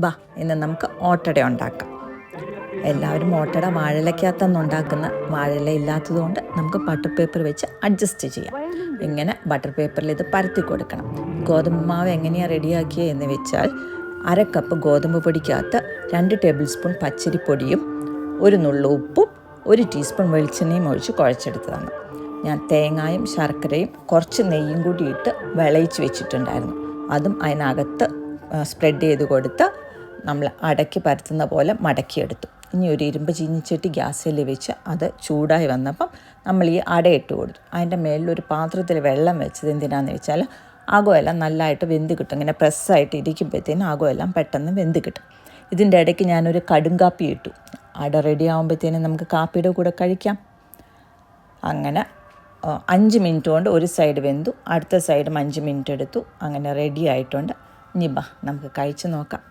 ബാ ഇന്ന് നമുക്ക് ഓട്ടട ഉണ്ടാക്കാം. എല്ലാവരും ഓട്ടട വാഴയിലക്കകത്തൊന്നും ഉണ്ടാക്കുന്ന വാഴയില ഇല്ലാത്തതുകൊണ്ട് നമുക്ക് ബട്ടർ പേപ്പർ വെച്ച് അഡ്ജസ്റ്റ് ചെയ്യാം. ഇങ്ങനെ ബട്ടർ പേപ്പറിൽ ഇത് പരത്തി കൊടുക്കണം. ഗോതമ്പ് മാവ് എങ്ങനെയാണ് റെഡിയാക്കിയത് എന്ന് വെച്ചാൽ 1/2 കപ്പ് ഗോതമ്പ് പൊടിക്കകത്ത് 2 ടേബിൾ സ്പൂൺ പച്ചരിപ്പൊടിയും 1 നുള്ളു ഉപ്പും 1 ടീസ്പൂൺ വെളിച്ചെണ്ണയും ഒഴിച്ച് കുഴച്ചെടുത്തതാണ്. ഞാൻ തേങ്ങയും ശർക്കരയും കുറച്ച് നെയ്യും കൂടി ഇട്ട് വിളയിച്ച് വെച്ചിട്ടുണ്ടായിരുന്നു. അതും അതിനകത്ത് സ്പ്രെഡ് ചെയ്ത് കൊടുത്ത് നമ്മൾ അടക്കി പരത്തുന്ന പോലെ മടക്കിയെടുത്തു. ഇനി ഒരു ഇരുമ്പ് ചീനിച്ചട്ടി ഗ്യാസിൽ വെച്ച് അത് ചൂടായി വന്നപ്പം നമ്മൾ ഈ അടയിട്ട് കൊടുത്തു. അതിൻ്റെ മേളിലൊരു പാത്രത്തിൽ വെള്ളം വെച്ചത് എന്തിനാണെന്ന് വെച്ചാൽ ആകുമെല്ലാം നല്ലതായിട്ട് വെന്ത് കിട്ടും. ഇങ്ങനെ പ്രസ്സായിട്ട് ഇരിക്കുമ്പോഴത്തേനും ആകുമെല്ലാം പെട്ടെന്ന് വെന്ത് കിട്ടും. ഇതിൻ്റെ ഇടയ്ക്ക് ഞാനൊരു കടുങ്കാപ്പി ഇട്ടു. അട റെഡി ആകുമ്പോഴത്തേനും നമുക്ക് കാപ്പിയുടെ കൂടെ കഴിക്കാം. അങ്ങനെ 5 മിനിറ്റ് കൊണ്ട് ഒരു സൈഡ് വെന്തു, അടുത്ത സൈഡും 5 മിനിറ്റ് എടുത്തു. അങ്ങനെ റെഡി ആയിട്ടുണ്ട്. ഇനി ബാ നമുക്ക് കഴിച്ച് നോക്കാം.